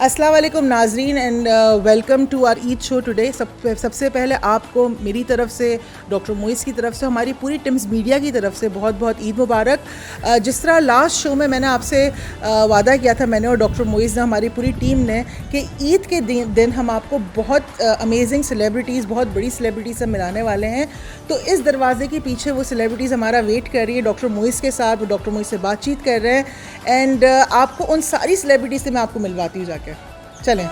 अस्सलाम वालेकुम नाजरीन and welcome to our Eid show today. सबसे पहले आपको मेरी तरफ से, डॉक्टर मोइस की तरफ से, हमारी पूरी टिम्स मीडिया की तरफ से बहुत बहुत ईद मुबारक। जिस तरह लास्ट शो में मैंने आपसे वादा किया था, मैंने और डॉक्टर मोइस ने, हमारी पूरी टीम ने, कि ईद के दिन हम आपको बहुत अमेजिंग सेलिब्रिटीज़, बहुत बड़ी सेलिब्रिटीज़ से मिलाने वाले हैं। तो इस दरवाजे के पीछे वो सेलिब्रिटीज़ हमारा वेट कर रही है डॉक्टर मोइस के साथ। वो डॉक्टर मोइस से बातचीत कर रहे हैं एंड आपको उन सारी सेलिब्रिटीज़ से मैं आपको मिलवाती हूँ जाके। चलें।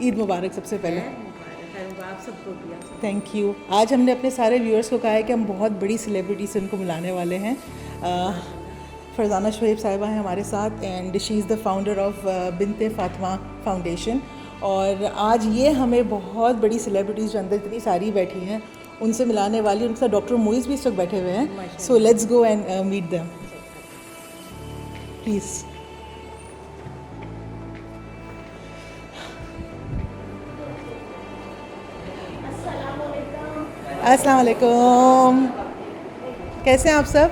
ईद मुबारक सबसे पहले। आप सबको भी। Thank you. आज हमने अपने सारे व्यूअर्स को कहा है कि हम बहुत बड़ी सेलिब्रिटी से उनको मिलाने वाले हैं। फरजाना शुएब साहिबा हैं हमारे साथ and she is the founder of Binte Fatima foundation. और आज ये हमें बहुत बड़ी सेलिब्रिटीज़ जो अंदर इतनी सारी बैठी हैं उनसे मिलाने वाली। उनके साथ डॉक्टर मोइस भी इस वक्त बैठे हुए हैं। So let's go and meet them please. अस्सलाम वालेकुम, कैसे हैं आप सब?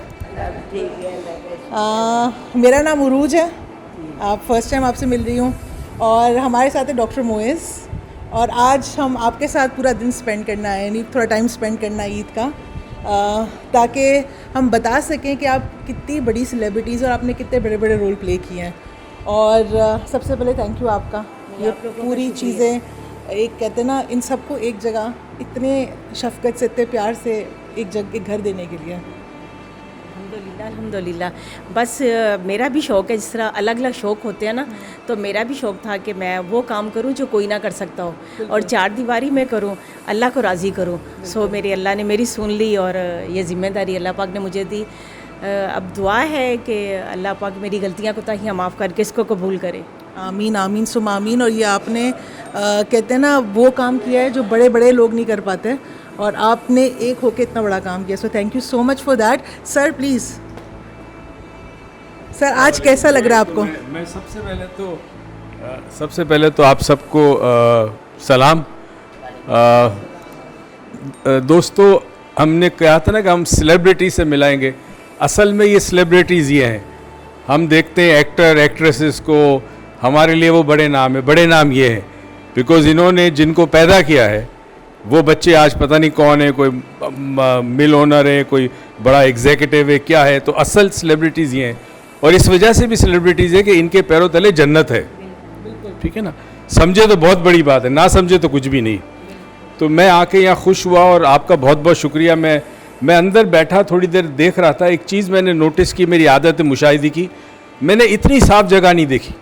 मेरा नाम उरूज है, आप फर्स्ट टाइम आपसे मिल रही हूँ। और हमारे साथ है डॉक्टर मोइस। और आज हम आपके साथ पूरा दिन स्पेंड करना है, यानी थोड़ा टाइम स्पेंड करना है ईद का, ताकि हम बता सकें कि आप कितनी बड़ी सेलिब्रिटीज़ और आपने कितने बड़े बड़े रोल प्ले किए हैं। और सबसे पहले थैंक यू आपका, ये पूरी चीज़ें, एक कहते हैं ना, इन सबको एक जगह इतने शफ़क़त से, इतने प्यार से एक घर देने के लिए। अल्हम्दुलिल्लाह अल्हम्दुलिल्लाह। बस मेरा भी शौक़ है, जिस तरह अलग अलग शौक़ होते हैं ना, तो मेरा भी शौक़ था कि मैं वो काम करूं जो कोई ना कर सकता हो और चार दीवारी में करूं, अल्लाह को राज़ी करूं। सो मेरे अल्लाह ने मेरी सुन ली और ये ज़िम्मेदारी अल्लाह पाक ने मुझे दी। अब दुआ है कि अल्लाह पाक मेरी गलतियाँ कोताहियाँ माफ़ करके इसको कबूल करे। आमीन आमीन सुम आमीन। और ये आपने कहते हैं ना, वो काम किया है जो बड़े बड़े लोग नहीं कर पाते, और आपने एक होके इतना बड़ा काम किया। So thank you so much for that. Sir please, sir आज कैसा लग रहा है आपको? मैं सबसे पहले तो आप सबको सलाम। दोस्तों, हमने कहा था ना कि हम सेलिब्रिटी से मिलाएंगे। असल में ये सेलिब्रिटीज़ ये हैं। हम देखते हैं एक्टर एक्ट्रेसेस को, हमारे लिए वो बड़े नाम है। बड़े नाम ये हैं बिकॉज़ इन्होंने जिनको पैदा किया है वो बच्चे आज पता नहीं कौन है, कोई मिल ओनर है, कोई बड़ा एग्जीक्यूटिव है, क्या है। तो असल सेलिब्रिटीज़ ये हैं, और इस वजह से भी सेलिब्रिटीज़ है कि इनके पैरों तले जन्नत है। ठीक है ना? समझे तो बहुत बड़ी बात है, ना समझे तो कुछ भी नहीं। तो मैं आके यहाँ खुश हुआ और आपका बहुत बहुत शुक्रिया। मैं अंदर बैठा थोड़ी देर देख रहा था, एक चीज़ मैंने नोटिस की, मेरी आदत है मुशाहिदे की। मैंने इतनी साफ जगह नहीं देखी।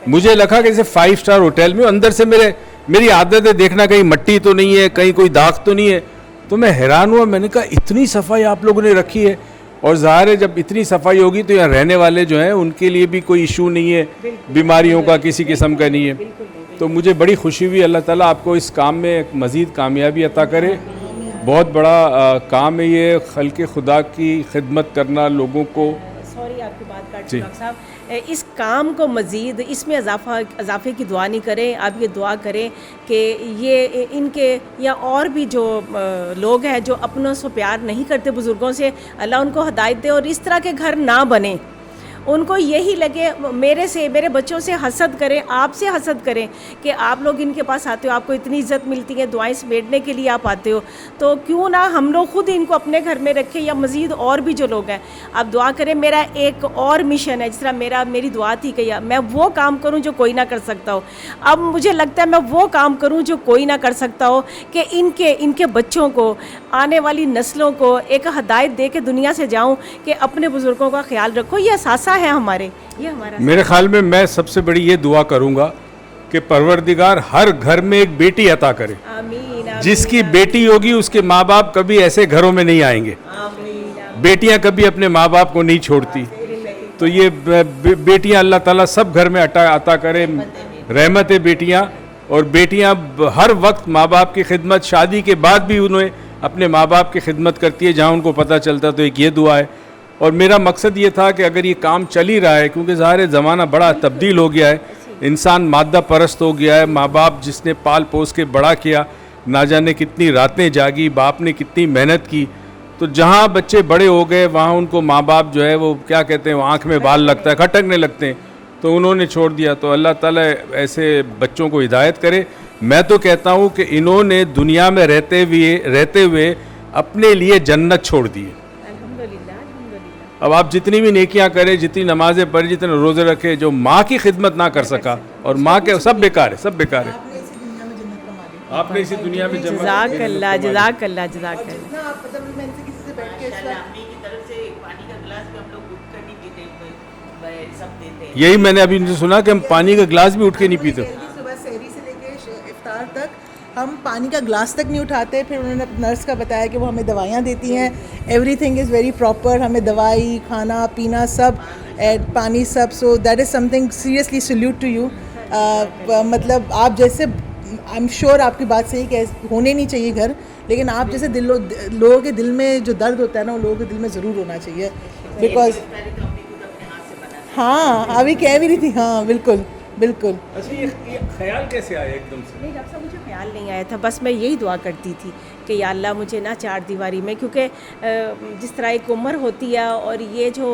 मुझे लगा कि जैसे 5 स्टार होटल में, अंदर से मेरी आदत है देखना कहीं मट्टी तो नहीं है, कहीं कोई दाग तो नहीं है। तो मैं हैरान हुआ, मैंने कहा इतनी सफाई आप लोगों ने रखी है। और ज़ाहिर है जब इतनी सफाई होगी तो यहाँ रहने वाले जो हैं उनके लिए भी कोई इशू नहीं है, बीमारियों का किसी किस्म का नहीं है। तो मुझे बड़ी खुशी हुई। अल्लाह ताला आपको इस काम में मज़ीद कामयाबी अता करे। बहुत बड़ा काम है ये, खल्क़े खुदा की खिदमत करना, लोगों को। सॉरी आपकी बात काट दी डॉक्टर साहब। इस काम को मज़ीद इसमें इजाफे की दुआ नहीं करें। आप ये दुआ करें कि ये इनके या और भी जो लोग हैं जो अपनों से प्यार नहीं करते, बुज़ुर्गों से, अल्लाह उनको हिदायत दे और इस तरह के घर ना बने। उनको यही लगे मेरे से, मेरे बच्चों से हसद करें, आपसे हसद करें कि आप लोग इनके पास आते हो, आपको इतनी इज़्ज़त मिलती है, दुआएं समेटने के लिए आप आते हो, तो क्यों ना हम लोग खुद इनको अपने घर में रखें, या मज़ीद और भी जो लोग हैं। आप दुआ करें। मेरा एक और मिशन है, जिस तरह मेरी दुआ थी कि मैं वो काम करूँ जो कोई ना कर सकता हो। अब मुझे लगता है मैं वो काम करूँ जो कोई ना कर सकता हो, कि इनके बच्चों को, आने वाली नस्लों को एक हदायत दे के दुनिया से जाऊँ कि अपने बुज़ुर्गों का ख्याल रखो। ये सासा है हमारे, ये हमारा। मेरे ख्याल में मैं सबसे बड़ी ये दुआ करूंगा कि परवरदिगार हर घर में एक बेटी अता करे। आमीन। जिसकी बेटी होगी उसके माँ बाप कभी ऐसे घरों में नहीं आएंगे। आमीन। बेटियां कभी अपने माँ बाप को नहीं छोड़ती। तो ये बेटियां अल्लाह ताला सब घर में अता करे। रहमत है बेटियां। और बेटियां हर वक्त माँ बाप की खिदमत, शादी के बाद भी उन्हें अपने माँ बाप की खिदमत करती है जहाँ उनको पता चलता। तो एक ये दुआ है। और मेरा मकसद ये था कि अगर ये काम चल ही रहा है, क्योंकि ज़ाहिर है ज़माना बड़ा तब्दील हो गया है, इंसान मादा परस्त हो गया है, माँ बाप जिसने पाल पोस के बड़ा किया, ना जाने कितनी रातें जागी, बाप ने कितनी मेहनत की, तो जहाँ बच्चे बड़े हो गए वहाँ उनको माँ बाप जो है वो क्या कहते हैं, वो आँख में बाल लगता है, खटकने लगते हैं, तो उन्होंने छोड़ दिया। तो अल्लाह ताला ऐसे बच्चों को हिदायत करे। मैं तो कहता हूँ कि इन्होंने दुनिया में रहते हुए अपने लिए जन्नत छोड़ दी है। अल्हम्दुलिल्लाह। अब आप जितनी भी नेकियां करें, जितनी नमाजें पढ़े, जितने रोज़े रखे, जो माँ की खिदमत ना कर सका, और माँ के सब बेकार है, सब बेकार है। आपने इसी दुनिया में जन्नत जज़ाकल्लाह, जज़ाकल्लाह, जज़ाकल्लाह। जितना आप मतलब मैं इनसे किसी से बैठ के इस वक्त अम्मी की तरफ से पानी का गिलास भी हम लोग उठ कर नहीं पीते, सब देते हैं। यही मैंने अभी इनसे सुना कि हम पानी का गिलास भी उठ के नहीं पीते। सुबह सहरी से लेके इफ्तार तक हम पानी का ग्लास तक नहीं उठाते। फिर उन्होंने नर्स का बताया कि वो हमें दवाइयाँ देती हैं, एवरीथिंग इज़ वेरी प्रॉपर, हमें दवाई, खाना पीना सब, पानी सब। So that is something seriously salute to you. मतलब आप जैसे, आई एम श्योर आपकी बात सही कि होने नहीं चाहिए घर, लेकिन आप जैसे लोगों के दिल में जो दर्द होता है ना, वो लोगों के दिल में ज़रूर होना चाहिए। बिकॉज हाँ, अभी कह भी रही थी, हाँ बिल्कुल बिल्कुल। अच्छा, ये ख्याल कैसे आया एकदम से? नहीं डॉक्टर साहब, मुझे ख्याल नहीं आया था, बस मैं यही दुआ करती थी कि या अल्लाह मुझे ना चार दीवारी में, क्योंकि जिस तरह एक उम्र होती है और ये जो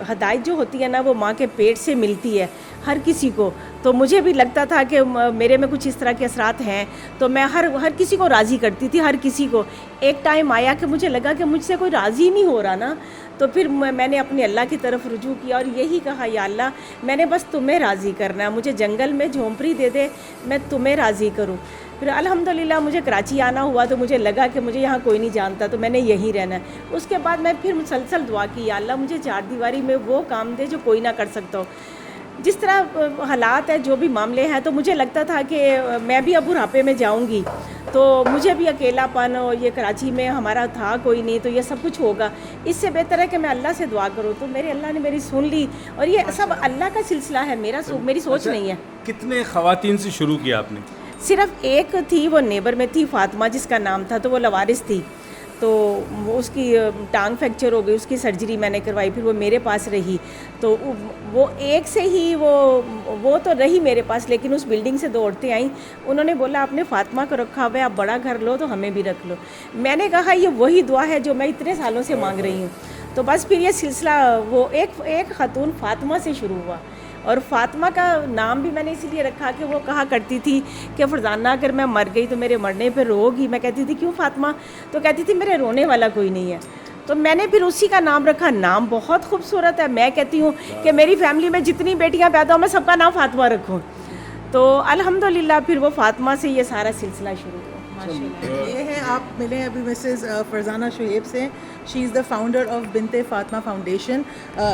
हदायत जो होती है ना, वो माँ के पेट से मिलती है हर किसी को। तो मुझे भी लगता था कि मेरे में कुछ इस तरह के असरात हैं, तो मैं हर किसी को राज़ी करती थी, हर किसी को। एक टाइम आया कि मुझे लगा कि मुझसे कोई राज़ी नहीं हो रहा ना, तो फिर मैंने अपने अल्लाह की तरफ रुजू किया और यही कहा, या अल्लाह मैंने बस तुम्हें राज़ी करना है, मुझे जंगल में झोंपड़ी दे दे, मैं तुम्हें राज़ी करूं। फिर अल्हम्दुलिल्लाह मुझे कराची आना हुआ, तो मुझे लगा कि मुझे यहाँ कोई नहीं जानता, तो मैंने यहीं रहना है। उसके बाद मैं फिर मुसलसल दुआ की, या अल्लाह मुझे चार दीवारी में वो काम दे जो कोई ना कर सकता हो। जिस तरह हालात है, जो भी मामले हैं, तो मुझे लगता था कि मैं भी अब बुढ़ापे में जाऊंगी, तो मुझे भी अकेलापन, और ये कराची में हमारा था कोई नहीं, तो ये सब कुछ होगा। इससे बेहतर है कि मैं अल्लाह से दुआ करूँ। तो मेरे अल्लाह ने मेरी सुन ली, और ये सब अल्लाह का सिलसिला है, मेरी सोच नहीं है। कितने ख़वातीन से शुरू किया आपने? सिर्फ एक थी, वो नेबर में थी, फातिमा जिसका नाम था, तो वो लवारिस थी, तो वो उसकी टांग फ्रैक्चर हो गई, उसकी सर्जरी मैंने करवाई, फिर वो मेरे पास रही। तो वो एक से ही वो तो रही मेरे पास, लेकिन उस बिल्डिंग से 2 औरतें आईं, उन्होंने बोला आपने फातिमा को रखा हुआ है, आप बड़ा घर लो तो हमें भी रख लो। मैंने कहा ये वही दुआ है जो मैं इतने सालों से मांग रही हूँ। तो बस फिर ये सिलसिला वो एक खातून फातिमा से शुरू हुआ, और फातिमा का नाम भी मैंने इसीलिए रखा कि वो कहा करती थी कि फरजाना अगर मैं मर गई तो मेरे मरने पे रोगी। मैं कहती थी क्यों फातिमा? तो कहती थी मेरे रोने वाला कोई नहीं है। तो मैंने फिर उसी का नाम रखा। नाम बहुत खूबसूरत है, मैं कहती हूँ कि मेरी फैमिली में जितनी बेटियाँ पैदा हो मैं सबका नाम फातिमा रखूँ। तो अल्हम्दुलिल्लाह फिर वो फातिमा से ये सारा सिलसिला शुरू हुआ। ये है, आप मिले अभी मिसेस फरजाना शुएब से। She is the founder of Binte Fatima foundation.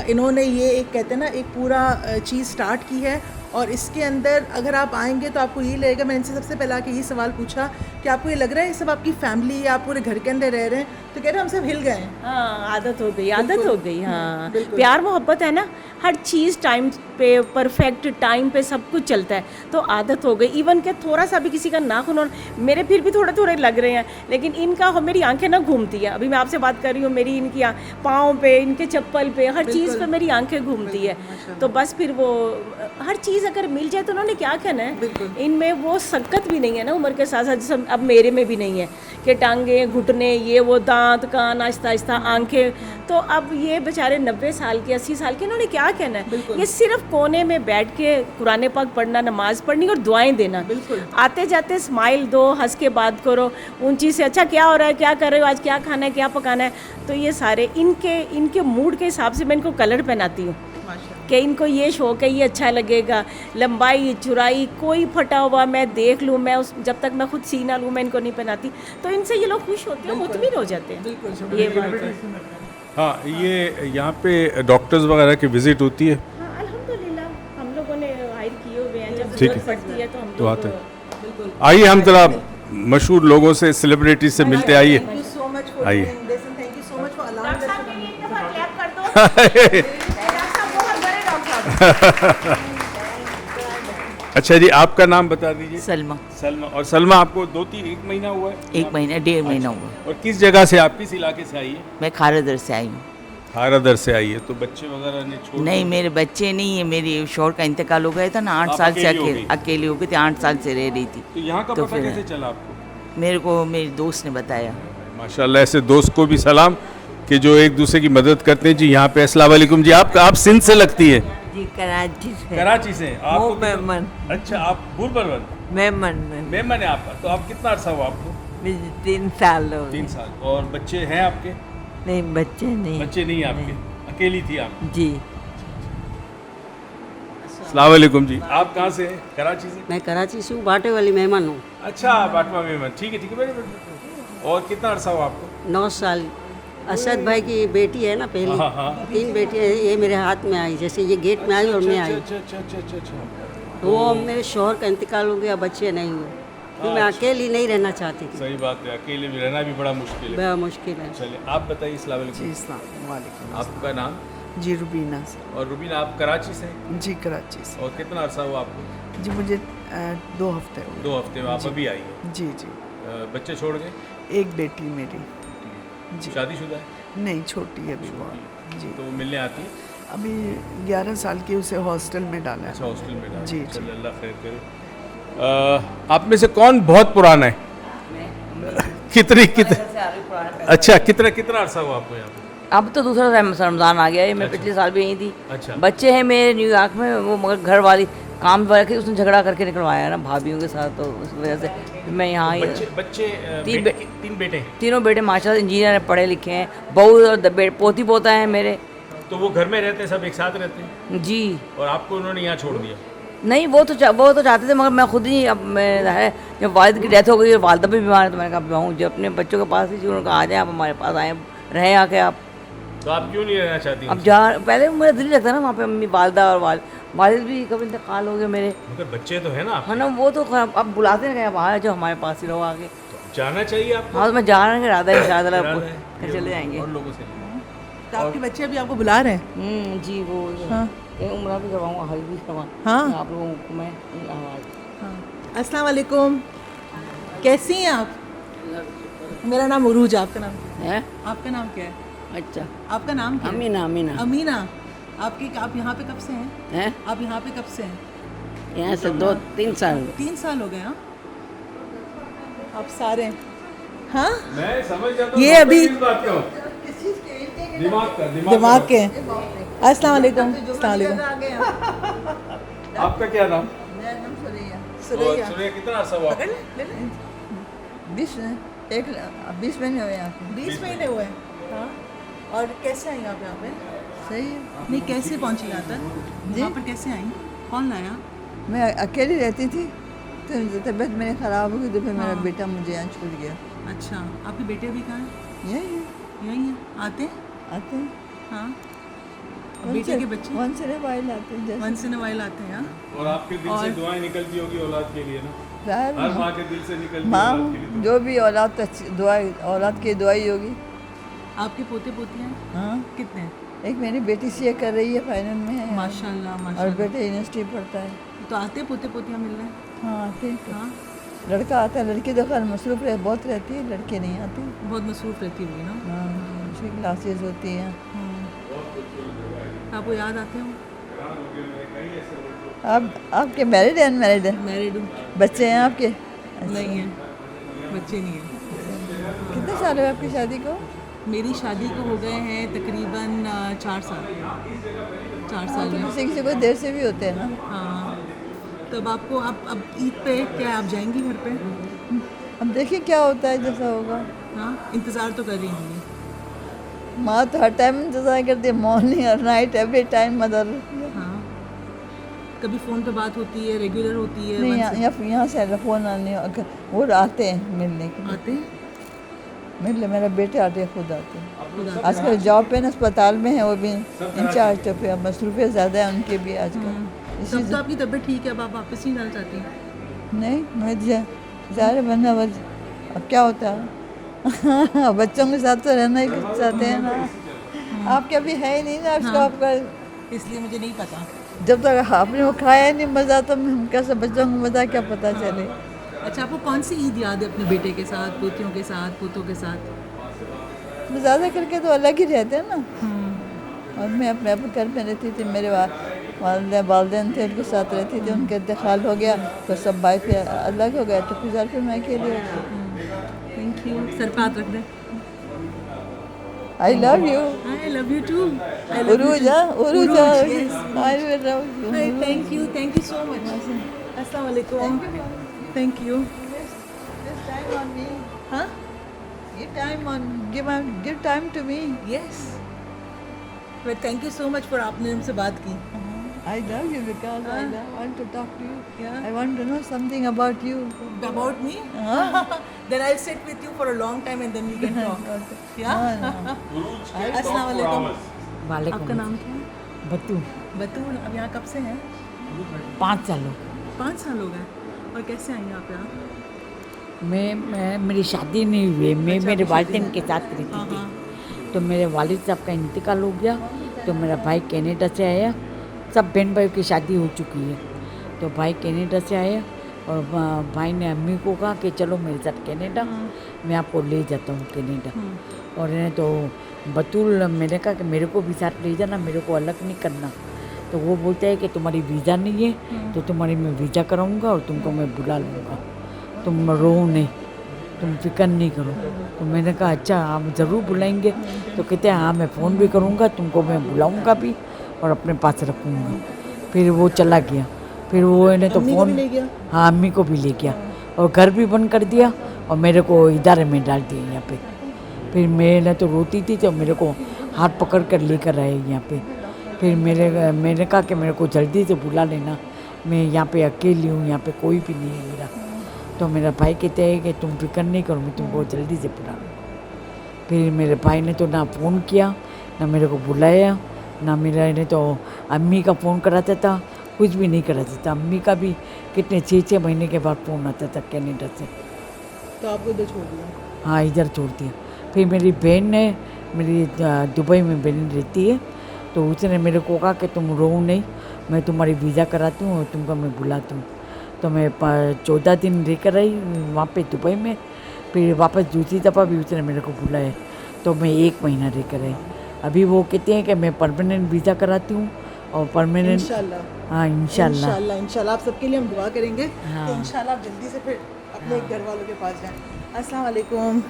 इन्होंने ये एक कहते हैं ना, एक पूरा चीज़ स्टार्ट की है, और इसके अंदर अगर आप आएंगे तो आपको ये लगेगा, मैंने इनसे सबसे पहले आके ये सवाल पूछा कि आपको ये लग रहा है ये सब आपकी फैमिली या आप पूरे घर के अंदर रह रहे हैं? तो कह रहे हैं हम सब हिल गए हैं। हाँ, आदत हो गई। हाँ, प्यार मोहब्बत है ना, हर चीज़ टाइम पे परफेक्ट टाइम पे सब कुछ चलता है, तो आदत हो गई। इवन के थोड़ा सा भी किसी का नाखून, और मेरे फिर भी थोड़े थोड़े लग रहे हैं, लेकिन इनका मेरी आंखें ना घूमती है। अभी मैं आपसे बात कर रही हूँ, मेरी इनकी पाँव पे, इनके चप्पल पे, हर चीज़ पे मेरी आंखें घूमती है। तो बस फिर वो हर चीज़ अगर मिल जाए तो उन्होंने क्या कहना है। इनमें वो सकत भी नहीं है ना उम्र के साथ साथ, जैसे अब मेरे में भी नहीं है कि टांगे, घुटने, ये वो, दांत, कान, आहिस्ता आहिस्ता आंखें। तो अब ये बेचारे 90 साल के, 80 साल के, इन्होंने क्या कहना है? ये सिर्फ कोने में बैठ के कुरान पाक पढ़ना, नमाज पढ़नी और दुआएं देना। आते जाते स्माइल दो, हंस के बात करो, ऊंची से अच्छा क्या हो रहा है, क्या कर रहे हो, आज क्या खाना है, क्या पकाना है। तो ये सारे इनके मूड के हिसाब से मैं इनको कलर पहनाती हूँ कि इनको ये शौक है, ये अच्छा लगेगा। लंबाई, चौड़ाई, कोई फटा हुआ मैं देख लूँ, मैं जब तक मैं खुद सी ना लूँ मैं इनको नहीं पहनाती। तो इनसे ये लोग खुश होते हैं, मुतमिन हो जाते हैं। ये बात है। हाँ, ये यहाँ पे डॉक्टर्स वगैरह की विजिट होती है? हाँ, अल्हम्दुलिल्लाह हम लोगों ने हायर किए हुए हैं, जब ठीक है, जरूरत पड़ती है तो हम तो लोग आते हैं। आइए हम जरा मशहूर लोगों से, सेलिब्रिटी से मिलते, आइए Thank you so much for आइए। doing this, and thank you so much for allowing us doctor to साहब come. के लिए एक दफा क्लैप कर दो। डॉक्टर साहब बहुत बड़े डॉक्टर साहब। अच्छा जी, आपका नाम बता दीजिए। सलमा, सलमा। और सलमा, आपको 1 महीना हुआ है? 1 महीना 1.5 महीना हुआ। और किस जगह से आप, किस इलाके से आई है? मैं खारदर से आई हूँ। हारादर से आई है, तो बच्चे वगैरह ने छोड़ नहीं, मेरे बच्चे नहीं है, मेरे शोहर का इंतकाल हो गया था ना, 8 आप साल से अकेली हो गई? अकेली हो गई थी, 8 साल से रह रही थी। तो यहाँ का तो पता फिर- कैसे चला आपको? मेरे को मेरे दोस्त ने बताया। माशाल्लाह, ऐसे दोस्त को भी सलाम कि जो एक दूसरे की मदद करते हैं। जी यहाँ पे अस्सलाम वालेकुम जी, आप सिंध से लगती है? जी कराची से। कराची से। आपको मेमन। अच्छा, आप बुरबरवन मेमन में मेमन है आपका। तो आप कितना अर्सा हुआ आपको? मुझे 3 साल हो गए। 3 साल। और बच्चे हैं आपके? नहीं बच्चे नहीं। बच्चे नहीं आपके, अकेली थी आप? जी अस्सलाम वालेकुम जी, आप कहाँ से हैं? कराची से? मैं कराची से हूँ, बाटे वाली मेहमान हूँ। अच्छा, बाटवा मेमन, ठीक है ठीक है, बैठो। और कितना अर्सा हुआ आपको? 9 साल। असद भाई की बेटी है ना पहली, हाँ, हाँ। 3 बेटियाँ हैं, ये मेरे हाथ में आई, जैसे ये गेट में आई और मैं आई। अच्छा अच्छा अच्छा अच्छा अच्छा। तो वो मेरे शोहर का इंतकाल हो गया, बच्चे नहीं हुए, तो मैं अकेली नहीं रहना चाहती थी, सही बात है, अकेले भी रहना भी बड़ा मुश्किल है। बड़ा मुश्किल है। चलिए, आप बताइए। अस्सलाम वालेकुम। वालेकुम आपका नाम? जी रुबीना से। और रुबीना, आप कराची से? जी कराची से। और कितना अर्सा हुआ आपको? जी मुझे 2 हफ्ते हो 2 हफ्ते में आप अभी आई हैं। गए। जी जी। बच्चे छोड़ गए? एक बेटी मेरी। जी शादीशुदा है? नहीं, छोटी है अभी बहुत। जी तो वो मिलने आती है? अभी 11 साल की, उसे हॉस्टल में डाला है। अच्छा, हॉस्टल में डाला। जी, चलिए, अल्लाह खैर करे। आप में से कौन बहुत पुराना है? कितने अच्छा, कितना कितना अर्सा हुआ आपको यहाँ पे? अब तो दूसरा रमज़ान आ गया है, मैं पिछले साल भी यहीं थी। अच्छा। बच्चे हैं मेरे न्यूयॉर्क में, वो मगर घर वाली काम वाले के उसने झगड़ा करके निकलवाया ना भाभीियों के साथ, तो उस वजह से फिर मैं यहाँ ही। बच्चे तीन तीन बेटे? तीनों बेटे माशाल्लाह इंजीनियर हैं, पढ़े लिखे हैं, बहू और पोती पोता है मेरे। तो वो घर में रहते हैं, सब एक साथ रहते हैं? जी और आपको उन्होंने यहाँ छोड़ दिया? नहीं, वो तो चाहते थे, मगर मैं खुद ही, अब मैं है जब वालिद की डेथ हो गई, वालदा भी बीमार है, तो मैंने कहा हूँ जो अपने बच्चों के पास ही, जो उन्होंने कहा आ जाए आप हमारे पास आए, रहें आके आप। तो आप क्यों नहीं रहना चाहती? अब पहले मेरा दिल लगता ना वहाँ पे, मम्मी वालदा और वालिद भी कभी इंतकाल हो गए मेरे। मगर बच्चे तो है ना हाँ ना, वो तो अब बुलाते हैं, अब आए जो हमारे पास ही रहो आगे। आपको? जाना चाहिए आपको? हाँ, तो मैं जा रहा हूँ, इरादा है इंशाअल्लाह इरादा आपको है? कल चले जाएंगे। और लोगों से? तो आपके बच्चे अभी आपको बुला रहे हैं? जी वो हाँ। उम्र भी करवाऊँगा, हल्दी करवा। हाँ। आप लोगों को मैं अस्सलाम वालेकुम, कैसी हैं आप? मेरा नाम उरूज है, आपका नाम? है। आपका नाम क्या है? अच्छा आपका नाम क्या है? अमीना अमीना अमीना। आप यहाँ पे कब से हैं? है। आप यहाँ पे कब से हैं? यहाँ से 2-3 साल। 3 साल हो गए। हाँ, आप सारे? हाँ, मैं समझ जाता हूँ। ये अभी किस बात का हो? दिमाग के हैं। अस्सलाम वालेकुम। अस्सलाम वालेकुम। आपका क्या नाम? सुरैया। सुरैया, कितना अर्सा हुआ आपको? 20 महीने हुए यहाँ 20 महीने हुए हैं। हाँ, और कैसे आई आप यहाँ पे? सही है। नहीं, कैसे पहुँची यहाँ तक? यहाँ पर कैसे आई? कौन लाया? मैं अकेली रहती थी, तो तबीयत मेरी ख़राब हो गई, तो फिर मेरा बेटा मुझे यहाँ छोड़ गया। अच्छा, आपके बेटे अभी कहाँ हैं? यही है, यहीं हैं? आते हैं? आते हैं। हाँ। और बेटे के बच्चे? वंस इन अ वाइल आते हैं जैसे। वंस इन अ वाइल आते हैं। हाँ? और आपके दिल से दुआएं निकलती होगी औलाद के लिए ना? ज़ाहिर हर है। माँ के दिल से निकलती है माँ औलाद के लिए। जो भी औलाद तो दुआ, औलाद की दुआई होगी। आपके पोते पोतियाँ हाँ, कितने हैं? एक मेरी बेटी सीए कर रही है, फाइनल में है, माशाल्लाह और माशाल्लाह। बेटा यूनिवर्सिटी पढ़ता है। तो आते पोते पोतियाँ मिलने? हाँ आते हैं। हाँ, लड़का आता है, लड़की तो खैर मसरूफ बहुत रहती है, लड़के नहीं आते। बहुत मसरूफ़ रहती होगी ना? हाँ, उसकी क्लासेस होती हैं। आपको याद आते हो? आपके मैरिड है अनमैरिड है? मैरिड हूँ। बच्चे हैं आपके? नहीं है, बच्चे नहीं हैं। कितने साल हुए आपकी शादी को? मेरी शादी को हो गए हैं तकरीबन 4 साल। 4 साल में। किसी किसी को देर से भी होते हैं ना। हाँ, तब आपको अब ईद पे क्या आप जाएंगी घर पे? अब देखिए क्या होता है, जैसा होगा। हाँ, इंतज़ार तो कर रही होंगी। माँ तो हर टाइम इंतजार करती है, मॉर्निंग और नाइट, एवरी टाइम मदर। हाँ, कभी फ़ोन पे बात होती है, रेगुलर होती है? नहीं, once- यहाँ से फ़ोन आने, वो आते हैं मिलने के लिए। आते हैं? मिलने मेरे बेटे आते हैं, खुद आते हैं। आजकल जॉब पे ना, अस्पताल में है वो भी इंचार्ज, तो फिर मसरूफियत ज़्यादा है उनकी भी आजकल। इसी तब तो आपकी तबीयत ठीक है, अब आप वापस नहीं जाना चाहती? नहीं, मैं ज़ाहिर बनना, बस अब क्या होता है बच्चों के साथ तो रहना ही चाहते हैं ना। आपके अभी है ही नहीं ना, आपका आपका इसलिए मुझे नहीं पता। जब तक आपने वो खाया नहीं मज़ा, तो हम कैसे बच्चों को मज़ा क्या पता चले। अच्छा, आपको कौन सी ईद याद है अपने बेटे के साथ, पोतियों के साथ, पोतों के साथ? ज़्यादा करके तो अलग ही रहते हैं ना। और मैं अपने घर में रहती थी, मेरे वालदेन थे, उनके साथ रहती थी। उनका इंतकाल हो गया तो सब भाई फिर अलग हो गया, तो फिर मैं अकेली हो गई। Thank you. सर पे हाथ रख दे। I love you I love you too. Urooja yes. I will love you. Thank you so much. अस्सलाम वालेकुम। Thank you. This time on me. हाँ Give time to me. Yes, but thank you so much for आपने हमसे बात की। I love you because I want to talk to you. Yeah. I want to know something about you. About me? Then I'll sit with you for a long time and then we can talk. Yeah? अस्सलाम वालेकुम। आपका नाम क्या है? बतूल। अब यहाँ कब से हैं? 5 साल हो 5 साल हो गए। और कैसे आई आप यहाँ? मैं मेरी शादी नहीं हुई, मैं मेरे वालिदैन के साथ रहती थी। तो मेरे वालिद साहब का इंतकाल हो गया, तो मेरा भाई कनाडा से आया। सब बहन भाई की शादी हो चुकी है, तो भाई कनाडा से आया और भाई ने अम्मी को कहा कि चलो मेरे साथ कनाडा, मैं आपको ले जाता हूँ कनाडा। और तो बतूल मैंने कहा कि मेरे को भी साथ ले जाना, मेरे को अलग नहीं करना। तो वो बोलता है कि तुम्हारी वीज़ा नहीं है, तो तुम्हारी मैं वीज़ा कराऊँगा और तुमको मैं बुला लूँगा, तुम रो नहीं, तुम फिक्र नहीं करो। तो मैंने कहा अच्छा आप ज़रूर बुलाएंगे। तो कहते हैं हाँ मैं फ़ोन भी करूँगा, तुमको मैं बुलाऊँगा भी और अपने पास रखूँगा। फिर वो चला गया। फिर वो इन्हें तो फ़ोन, हाँ अम्मी को भी ले गया और घर भी बंद कर दिया और मेरे को इदारे में डाल दिया यहाँ पे। फिर मैंने तो रोती थी, तो मेरे को हाथ पकड़ कर लेकर आए यहाँ पे। फिर मैंने कहा कि मेरे को जल्दी से बुला लेना, मैं यहाँ पे अकेली हूँ, यहाँ पे कोई भी नहीं है मेरा। तो मेरा भाई कहते हैं कि तुम फिक्र नहीं करो, मैं तुमको जल्दी से बुला लूँगा। फिर मेरे भाई ने तो ना फ़ोन किया, ना मेरे को बुलाया, ना मेरा ने तो अम्मी का फ़ोन कराता था, कुछ भी नहीं कराता था। अम्मी का भी कितने 6 महीने के बाद फ़ोन आता था कनाडा से। तो आपको इधर छोड़ दिया? हाँ इधर छोड़ दिया। फिर मेरी बहन ने, मेरी दुबई में बहन रहती है, तो उसने मेरे को कहा कि तुम रो नहीं, मैं तुम्हारी वीज़ा कराती हूँ और तुमको मैं बुलाती हूँ। तो मैं 14 दिन रहकर आई वहाँ पे दुबई में। फिर वापस दूसरी दफ़ा भी उसने मेरे को बुलाया, तो मैं 1 महीना रहकर आई। अभी वो कहते हैं कि मैं परमानेंट वीज़ा कराती हूँ और परमानेंट, हाँ इंशाल्लाह आप सबके लिए हम दुआ करेंगे। हाँ। तो इंशाल्लाह आप जल्दी से फिर अपने घर वालों के पास जाएं। अस्सलाम वालेकुम।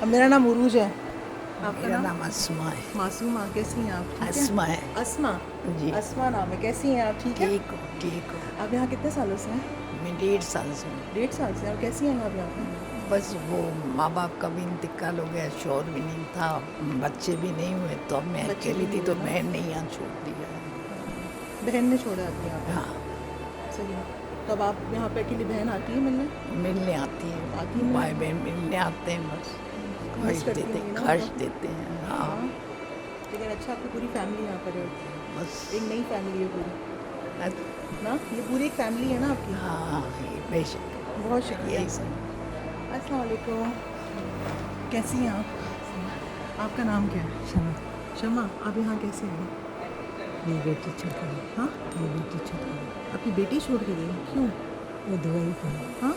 अब मेरा नाम उरूज है। आपका नाम? अस्मा है। मासूमा। कैसी हैं आप? ठीक हैं? अस्मा है। अस्मा जी। अस्मा नाम है। कैसी हैं आप? ठीक है। ठीक हो। आप यहाँ कितने सालों से हैं? मैं 1.5 साल से हूँ। 1.5 साल से। और कैसी हैं आप यहाँ पे? बस वो माँ बाप का भी इंतकाल हो गया, शौहर भी नहीं था, बच्चे भी नहीं हुए, तो अब मैं अकेली थी, तो बहन ने यहाँ छोड़ दिया। बहन ने छोड़ा आपको यहाँ पे? हाँ सही। तब आप यहाँ पे अकेली बहन आती है मिलने? मिलने आती आती है, है। भाई बहन मिलने आते हैं, बस मिस करती होंगी ना खर्च मतलब? देते हैं। हाँ लेकिन अच्छा आपकी पूरी फैमिली यहाँ पर है, बस। एक नई फैमिली है पूरी ना, ये पूरी एक फैमिली है ना आपकी? हाँ ये बेशक। बहुत शुक्रिया। यही सब। अस्सलाम वालेकुम। कैसी हैं आप? आपका नाम क्या है? शमा। शमा। आप यहाँ कैसे हैं? मेरी बेटी छोड़ कर, हाँ मेरी बेटी छोड़ कर आपकी बेटी छोड़ के गई? क्यों? वो दुबई गई। हाँ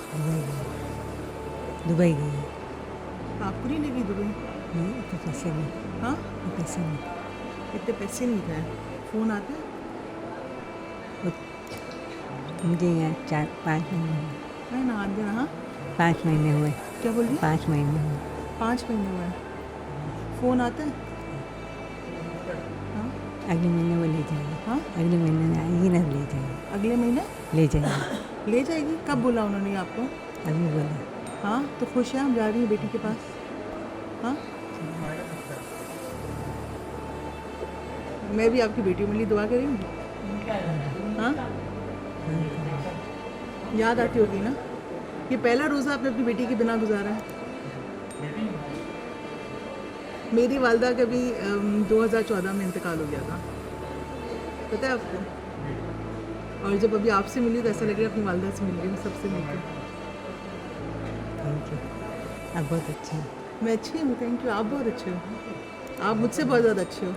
दुबई गई। आपको नहीं लगी दुबई? नहीं तो पैसे नहीं, हाँ पैसे नहीं। इतने पैसे नहीं थे। फ़ोन आता है? मुझे यहाँ 4-5 महीने हुए। है ना, आते ना। हाँ 5 महीने हुए। क्या बोल रही? 5 महीने हुए। 5 महीने हुए। फ़ोन आता है? हाँ अगले महीने वो ले जाएगी। हाँ अगले महीने में आएगी ना, ले जाएगी। अगले महीने ले जाएगी। ले जाएगी? कब बोला उन्होंने आपको? अभी बोला। हाँ तो खुश हैं आप जा रही हैं बेटी के पास? हाँ मैं भी आपकी बेटी के लिए दुआ करेंगी। हाँ याद आती होगी ना? ये पहला रोज़ा आपने अपनी बेटी के बिना गुजारा है? मेरी वालदा का भी 2014 में इंतकाल हो गया था, पता है आपको? और जब अभी आपसे मिली तो ऐसा लग रहा है अपनी वालदा से मिल रही हूँ, सबसे मिलकर। थैंक यू, आप बहुत अच्छे हैं। मैं अच्छी हूँ, थैंक यू। आप बहुत अच्छे हो, आप मुझसे बहुत ज़्यादा अच्छे हो।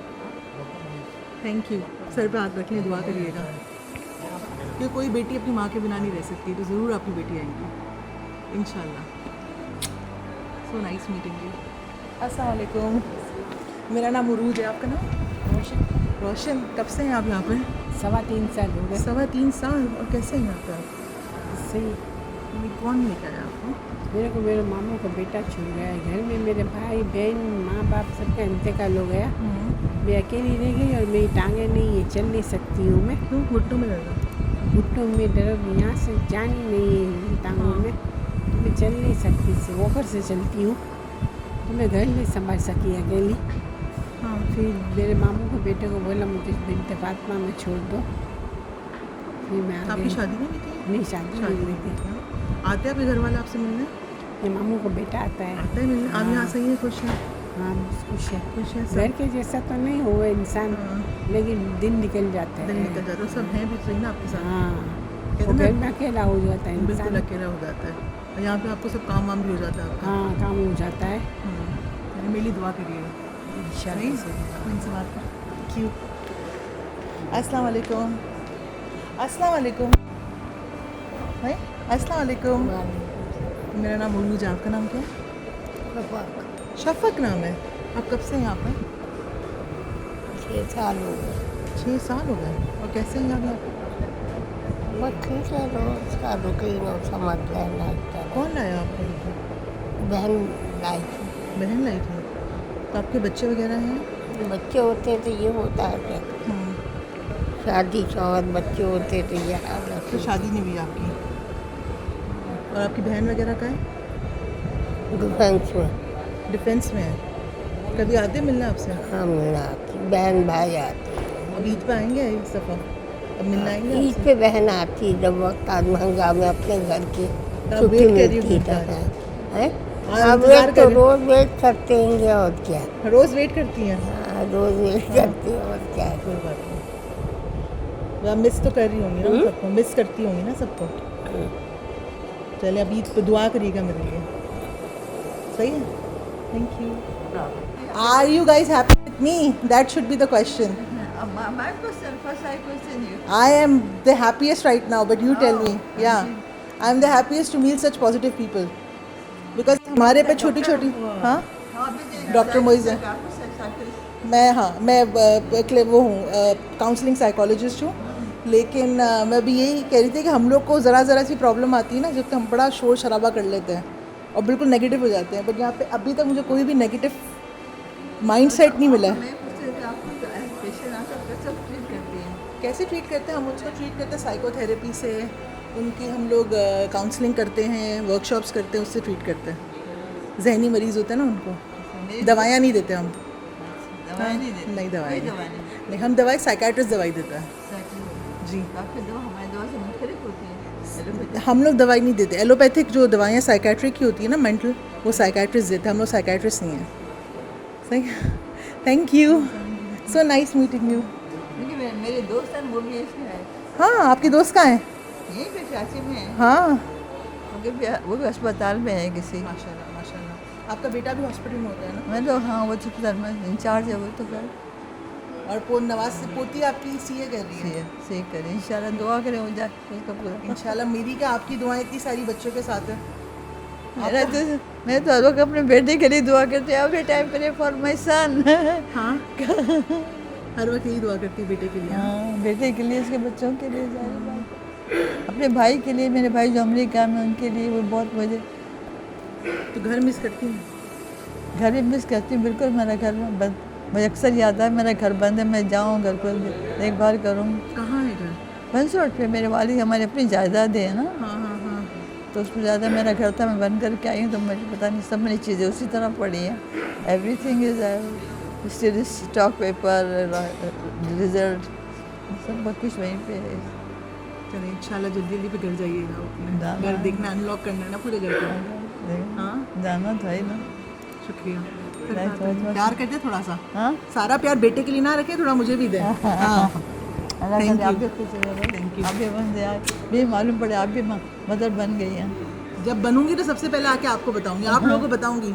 Thank you. सर पे हाथ रखने दुआ करिएगा, क्योंकि कोई बेटी अपनी माँ के बिना नहीं रह सकती, तो ज़रूर आपकी बेटी आएंगी इंशाल्लाह। So nice meeting you. अस्सलाम वालेकुम। मेरा नाम उरूज है। आपका नाम? रोशन, कब से हैं आप यहाँ पर? 3.25 साल हो गए। 3.25 साल। और कैसे हैं यहाँ पर आप? सही। कौन लेकर आया आपको? मेरे को मेरे मामू का बेटा छूट गया है। घर में मेरे भाई बहन माँ बाप सबका इंतकाल हो गया। मैं अकेली रह गई और मेरी टांगें नहीं है, चल नहीं सकती हूँ मैं। क्यों घुटनों में दर्द? घुटनों में दर्द, यहाँ से जान ही नहीं है टांगों में, तो मैं चल नहीं सकती। से वॉकर से चलती हूँ, तो मैं घर नहीं संभाल सकी अकेली। हाँ। फिर मेरे मामू के बेटे को बोला मुझे बिन्ते फातिमा में छोड़ दो। फिर मैं आ आपकी गई। शादी नहीं हुई थी? नहीं, शादी नहीं हुई थी। आते हैं आपके घर वाले आपसे मिलने? मेरे मामू का बेटा आता है। आता है मिलने? आप यहाँ सही हैं, खुश हैं? हाँ, खुश है। खुश हैं सब? घर के जैसा तो नहीं हुआ इंसान, लेकिन दिन निकल जाता है। दिन निकल जाता है, सब हैं भी सही ना आपके साथ? हाँ, कहते वो ना, घर में अकेला हो जाता है बिल्कुल इंसान। अकेला हो जाता है। और यहाँ पे आपको सब काम वाम भी हो जाता है आपका? हाँ, काम हो जाता है। मेरे लिए दुआ करिएगा इंशाल्लाह से। इनसे बात कर। क्यों? अस्सलाम वालेकुम। अस्सलाम वालेकुम भाई। अस्सलाम वालेकुम। मेरा नाम उर्मी जान, आपका नाम क्या है? शफक नाम है। आप कब से हैं यहाँ पर? 6 साल हो गए। 6 साल हो गए। और कैसे हैं यहाँ पे? बच्चे से रोज का रुकी नो समझ लेना। कौन लाया आपको? बहन लाई थी। बहन लाई थी। तो आपके बच्चे वगैरह हैं? बच्चे होते तो ये होता है, शादी शौहर बच्चे होते तो ये हाल तो शादी नहीं हुई आपकी? और आपकी बहन वगैरह का है? डिफेंस में। डिफेंस में है। कभी आते मिलने आपसे? हाँ, मिलना आती, बहन भाई आती। अब ईद पे आएंगे इस दफ़ा? अब मिलना आएंगे ईद आपसे? पे बहन आती जब वक्त महंगा में अपने घर की आप छुट्टी वेट करिए मिलती उनका। है। हाँ, अब इंतज़ार तो करें। रोज वेट करते हैं और क्या। रोज़ वेट करती हैं? हाँ, रोज वेट करते हैं और क्या। कोई बात नहीं। आप मिस तो कर रही होंगी ना सबको? मिस करती होंगी ना सबको? चलिए अब ईद पे दुआ करिएगा मेरे लिए, सही है? Thank you. Are you guys happy with me? That should be the question. My question, first I question you. I am the happiest right now, but you tell me. Yeah, I am the happiest to meet such positive people. Because हमारे पे छोटी छोटी, हाँ, doctor Moiz है। मैं वो हूँ counselling psychologist हूँ। लेकिन मैं अभी यही कह रही थी कि हम लोग को ज़रा सी प्रॉब्लम आती है ना, जब हम बड़ा शोर शराबा कर लेते हैं और बिल्कुल नेगेटिव हो जाते हैं। बट यहाँ पे अभी तक मुझे कोई भी नेगेटिव माइंडसेट नहीं मिला है। कैसे ट्रीट करते हैं? हम उसको ट्रीट करते हैं साइकोथेरेपी से, उनकी हम लोग काउंसलिंग करते हैं, वर्कशॉप्स करते हैं, उससे ट्रीट करते हैं। जहनी मरीज़ होते हैं ना, उनको दवाइयाँ नहीं देते हम। दवाई नहीं देते? नहीं, दवाई कोई दवाई नहीं, हम दवाई साइकाट्रिस्ट दवाई देता है जी। आपकी दवा हमारी दवा से मुख्तलिफ होती है। हम लोग दवाई नहीं देते। एलोपैथिक जो दवाइयाँ साइकाट्रिक की होती है ना, मेंटल, वो साइकाट्रिस्ट देते हैं, हम लोग साइकाट्रिस्ट नहीं हैं। सही। Thank you, so nice meeting you. क्योंकि मेरे दोस्त हैं वो भी ऐसे हैं। हाँ, आपकी दोस्त कहाँ हैं? यहीं पे कराची में है। हाँ, वो भी अस्पताल में है किसी। माशाल्लाह माशाल्लाह। आपका बेटा भी हॉस्पिटल में होता है ना? मैं तो हाँ, वो अस्पताल में इंचार्ज है वो तो कर और नवाज से पोती आपकी सीए कर रही है? सही करें इंशाल्लाह, दुआ करें हो जाए उसका पूरा। इंशाल्लाह। मेरी क्या आपकी दुआएं इतनी सारी बच्चों के साथ है। मैं तो हर वक्त अपने बेटे के लिए दुआ करती हूँ। Every time pray for my son. हाँ, हर वक्त यही दुआ करती है बेटे के लिए? हाँ, बेटे के लिए, उसके बच्चों के लिए, जाहिर बात। अपने भाई के लिए, मेरे भाई जो अमेरिका में, उनके लिए वो बहुत मुझे। तो घर मिस करती हूँ? घर ही मिस करती हूँ बिल्कुल। मेरा घर बंद, मुझे अक्सर याद है मेरा घर बंद है। मैं जाऊँ घर को देखभाल करूँ। कहाँ है घर? बंस रोड पे मेरे वालिद, हमारी अपनी जायदादें हैं ना, हाँ हाँ हाँ। तो उसमें ज़्यादा मेरा घर था। मैं बंद करके आई हूँ, तो मुझे पता नहीं, सब मेरी चीज़ें उसी तरह पड़ी हैं। Everything is still stock paper, result, सब कुछ वहीं पे है। चलिए इंशाल्लाह जल्दी जल्दी पे घर जाइएगा अपने। घर देखना, अनलॉक करना है ना पूरे घर को। हाँ, जाना था ही ना। शुक्रिया। थोड़ा प्यार करते थोड़ा सा। हाँ, सारा प्यार बेटे के लिए ना रखे, थोड़ा मुझे भी दे। हाँ, अल्लाह आप भी खुश रहो। Thank you. आप भी बन जाए, भी मालूम पड़े आप भी मदर बन गई हैं। जब बनूंगी तो सबसे पहले आके आपको बताऊंगी, आप लोगों को बताऊंगी।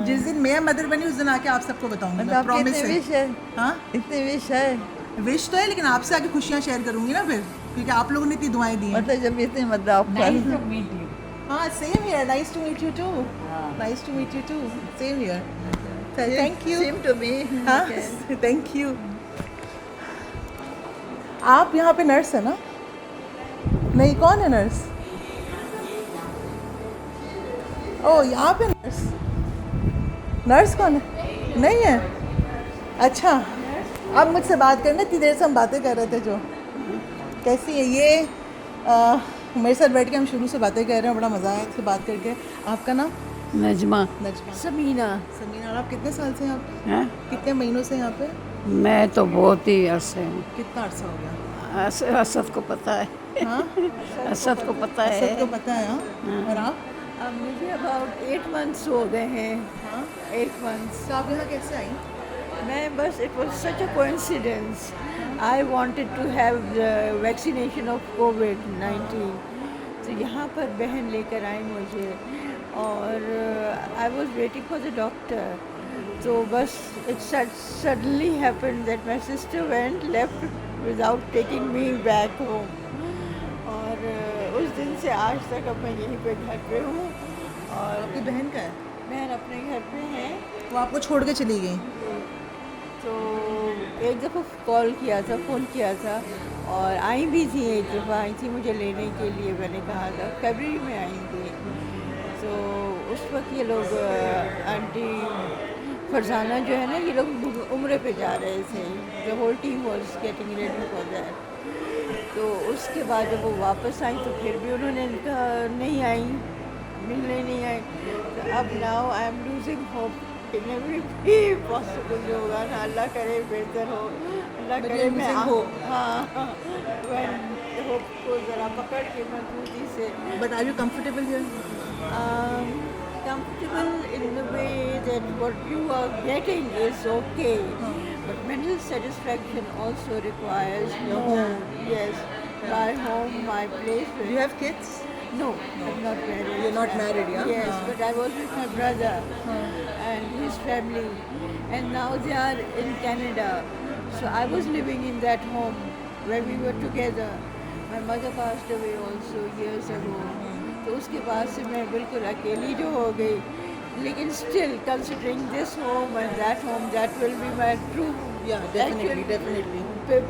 जिस दिन मैं मदर बनी उस दिन आके आप सबको बताऊंगी। मतलब मैं आपकी प्रॉमिस इतनी है। विश है? हाँ, इतनी विश है? विश तो है, लेकिन आपसे आके खुशियाँ शेयर करूंगी ना फिर, क्योंकि आप लोगों ने इतनी दुआएं दी हैं। मतलब जब इतनी मतलब आप Nice to meet you. हाँ, same here. Nice to meet you too. Nice to meet you too. Same here. Thank you. Same to me. हाँ, थैंक यू। आप यहाँ पे नर्स है ना? नहीं, कौन है नर्स? ओ, यहाँ पे नर्स। नर्स कौन है? नहीं है। अच्छा, आप मुझसे बात करना, इतनी देर से हम बातें कर रहे थे जो। कैसी है ये? मेरे साथ बैठ के हम शुरू से बातें कर रहे हैं, बड़ा मज़ा आया इससे बात करके। आपका नाम? नजमा। नजमा। समीना। समीना। और आप कितने साल से यहाँ पे? हैं? कितने महीनों से यहाँ पे? मैं तो बहुत ही अरसे हूँ। कितना अर्सा हो गया? असद को पता है। हाँ, असद को पता है। सबको पता है। हाँ, और आप? अब मुझे अबाउट 8 months हो गए हैं। हाँ, 8 months। तो आप यहाँ कैसे आई? मैं बस it was such a coincidence. I wanted to have vaccination of कोविड-19, तो यहाँ पर बहन लेकर आई मुझे, और I was waiting for the doctor, तो बस it suddenly happened that my sister went left without taking me back home, और उस दिन से आज तक अब मैं यहीं पे घर पे हूँ। और आपकी बहन का है? बहन अपने घर पे है। वो आपको छोड़ के चली गई? तो एक दफ़ा कॉल किया था, फ़ोन किया था, और आई भी थी, एक दफ़ा आई थी मुझे लेने के लिए, मैंने कहा था फरवरी में आई थी। तो उस वक्त ये लोग आंटी फरजाना जो है ना, ये लोग उम्रे पे जा रहे थे, the whole team was getting ready for that. तो उसके बाद जब वो वापस आई तो फिर भी उन्होंने कहा नहीं आई, मिलने नहीं आई। तो अब now I am losing hope in every way possible जो होगा ना, अल्लाह करे बेहतर हो, अल्लाह करे मैं हाँ होप को ज़रा पकड़ के मजबूती से। But are you comfortable here? Comfortable in the way that what you are getting is okay, but mental satisfaction also requires your home. Yes, my home, my place. Do you have kids? No, I'm not married. You're not married, yeah? Yes, but I was with my brother and his family, and now they are in Canada. So I was living in that home where we were together. My mother passed away also years ago. तो उसके बाद से मैं बिल्कुल अकेली जो हो गई, लेकिन still considering this home and that home, that will be my true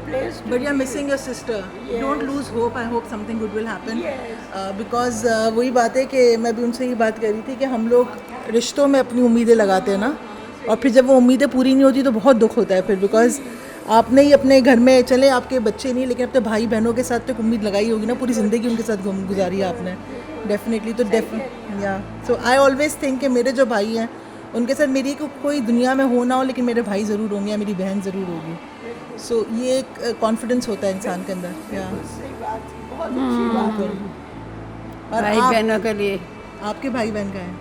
place. But you're missing your sister. Yes. Don't lose hope. I hope something good will happen. Yes. Because वही बात है कि मैं भी उनसे ये बात कर रही थी कि हम लोग रिश्तों में अपनी उम्मीदें लगाते हैं ना, और फिर जब वो उम्मीदें पूरी नहीं होती तो बहुत दुख होता है फिर। बिकॉज आपने ही अपने घर में, चले आपके बच्चे नहीं, लेकिन अपने भाई बहनों के साथ तो एक उम्मीद लगाई होगी ना, पूरी ज़िंदगी उनके साथ गुजारी है आपने। डेफिनेटली। तो या सो आई ऑलवेज थिंक कि मेरे जो भाई हैं उनके साथ मेरी कोई दुनिया में हो ना हो, लेकिन मेरे भाई ज़रूर होंगे या मेरी बहन ज़रूर होगी। सो ये एक कॉन्फिडेंस होता है इंसान के अंदर। या और भाई बहनों के लिए आपके भाई बहन का है?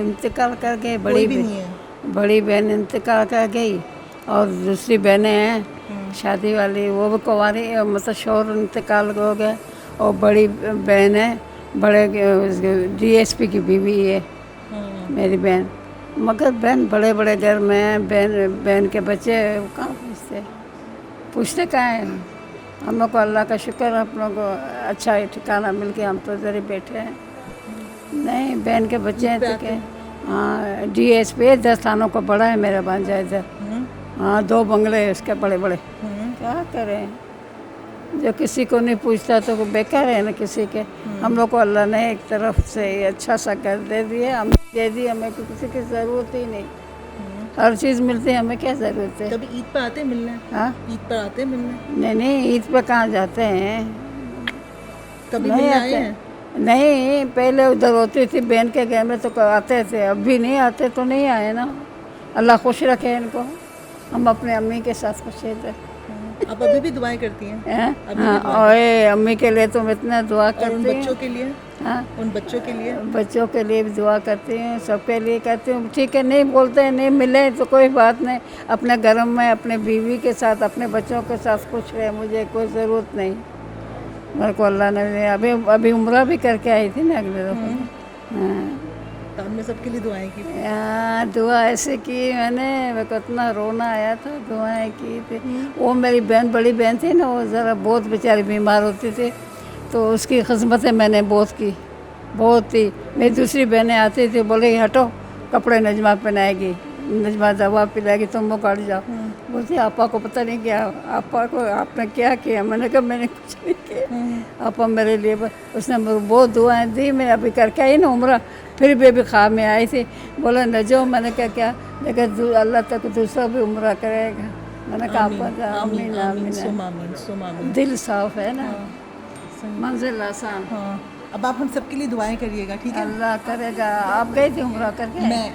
इंतकाल कर गए, कोई भी नहीं है? बड़ी बहन इंतकाल कर गई, और दूसरी बहनें हैं शादी वाली, वो भी कुंवारी, मतलब शौहर इंतकाल हो गया, और बड़ी बहन है, बड़े DSP की बीवी है मेरी बहन। मगर बहन बड़े बड़े घर में है, बहन के बच्चे कहाँ पूछते कहाँ हैं। हम लोग को अल्लाह का शुक्र, आप लोग को अच्छा ठिकाना मिल के हम तो इधर ही बैठे हैं। नहीं, बहन के बच्चे हैं तो क्या। हाँ, DSP 10 थानों को बड़ा है मेरा भांजा इधर। हाँ, 2 बंगले हैं उसके बड़े बड़े। क्या करें, जो किसी को नहीं पूछता तो बेकार है ना किसी के। हम लोग को अल्लाह ने एक तरफ से अच्छा सा घर दे दिए, हम दे दिए, हमें किसी की ज़रूरत ही नहीं, हर चीज़ मिलती है, हमें क्या ज़रूरत है। कभी ईद पर आते मिलने? हाँ, ईद पर आते मिलने? नहीं, ईद पे कहाँ जाते हैं, कभी नहीं मिलने आते आए हैं? नहीं, पहले उधर होती थी बहन के घर में तो आते थे, अब भी नहीं आते तो नहीं आए ना। अल्लाह खुश रखे इनको, हम अपने अम्मी के साथ खुश थे। आप अभी भी दुआएं करती हैं? हाँ, और अम्मी के लिए तुम इतना दुआ करती उन हैं। बच्चों के लिए? हाँ, उन बच्चों के लिए? बच्चों के लिए भी दुआ करती हूँ, सबके लिए करती हूँ। ठीक है, नहीं बोलते हैं, नहीं मिले तो कोई बात नहीं, अपने घर में अपने बीवी के साथ अपने बच्चों के साथ खुश रहे, मुझे कोई ज़रूरत नहीं। मेरे को अल्लाह ने अभी उम्रा भी करके आई थी ना अगले दफ़ा। हाँ, तो हमने सबके लिए दुआएं की? दुआ ऐसे की मैंने, मेरे को इतना रोना आया था, दुआएं की थी। वो मेरी बहन, बड़ी बहन थी ना, वो ज़रा बहुत बेचारी बीमार होती थी, तो उसकी खिदमतें मैंने बहुत की, बहुत थी। मेरी दूसरी बहनें आती थी, बोले हटो कपड़े नजमा पहनाएगी, नजमा दवा पिलाएगी तुम वो काट जाओ। बोलती आपा को पता नहीं क्या, आपा को आपने क्या किया? मैंने कहा मैंने कुछ नहीं किया, आपा मेरे लिए उसने मुझे बहुत दुआएं दी। मैं अभी करके आई ना उम्र, फिर भी अभी ख्वाब में आई थी, बोला न जाओ। मैंने कहा क्या? लेकिन अल्लाह तक दूसरा भी उम्र करेगा। मैंने कहा आपा आमीन आमीन। दिल साफ है ना, मंजिल आसान। हाँ, अब आप हम सबके लिए दुआएं करिएगा, ठीक है? अल्लाह करेगा। आप गई थी उम्र करके? मैं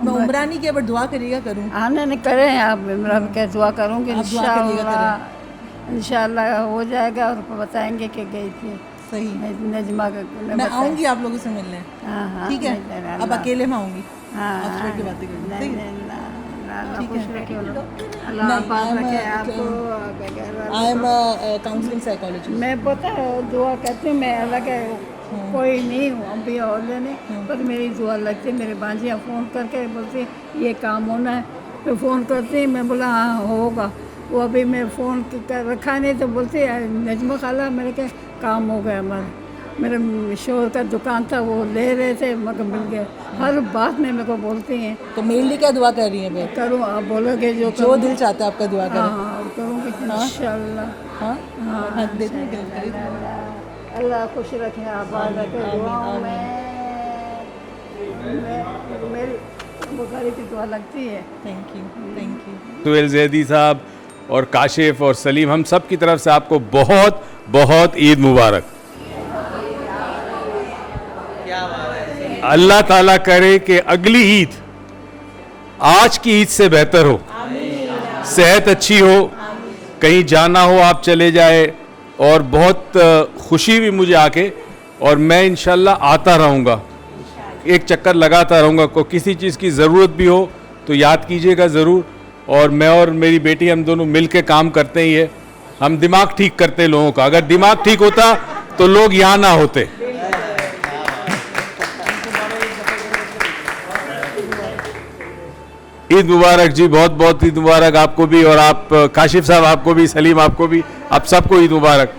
उम्रा नहीं किया, बट दुआ करिएगा करूँ। हाँ नहीं करें आप, उम्र क्या दुआ करूँगी आप दुआ करिएगा, इंशाल्लाह हो जाएगा और बताएंगे कि गई थी। सही। नजमा का मैं आऊँगी आप लोगों से मिलने। हाँ ठीक है, अब अकेले में आऊँगी, आप छोड़ के बातें करेंगे। ठीक है? I am counselling psychologist. मैं पता दुआ करती हूँ, मैं अलग कोई नहीं हूँ अभी और लेने, पर मेरी दुआ लगती है। मेरे बांजियाँ फ़ोन करके बोलती ये काम होना है, तो फ़ोन करती मैं बोला हाँ होगा। वो अभी मैं फ़ोन रखा नहीं, तो बोलती नजमा खाला मेरे के काम हो गया। मेरे शोर का दुकान था, वो ले रहे थे, मगर मिल गया। हर बात में मेरे को बोलती हैं। तो मेरे लिए क्या दुआ कर रही हैं? भाई करूँ, आप बोलोगे जो दिल चाहता है आपका दुआ करें। हाँ करूँगी इंशाल्लाह। हाँ हाँ, देते अल्लाह खुश रखे, आबाद रखे। दुआओं में मेरी बुखारी की दुआ लगती है। Thank you. सुहेल जैदी साहब और काशिफ और सलीम, हम सब की तरफ से आपको बहुत बहुत ईद मुबारक। अल्लाह ताला करे कि अगली ईद आज की ईद से बेहतर हो, सेहत अच्छी हो, कहीं जाना हो आप चले जाए, और बहुत खुशी भी मुझे आके, और मैं इंशाल्लाह आता रहूँगा, एक चक्कर लगाता रहूँगा। को किसी चीज़ की ज़रूरत भी हो तो याद कीजिएगा ज़रूर। और मैं और मेरी बेटी हम दोनों मिल के काम करते ही है। हम दिमाग ठीक करते लोगों का, अगर दिमाग ठीक होता तो लोग यहाँ ना होते। ईद मुबारक जी, बहुत बहुत ईद मुबारक आपको भी, और आप काशिफ साहब आपको भी, सलीम आपको भी, आप सबको ईद मुबारक।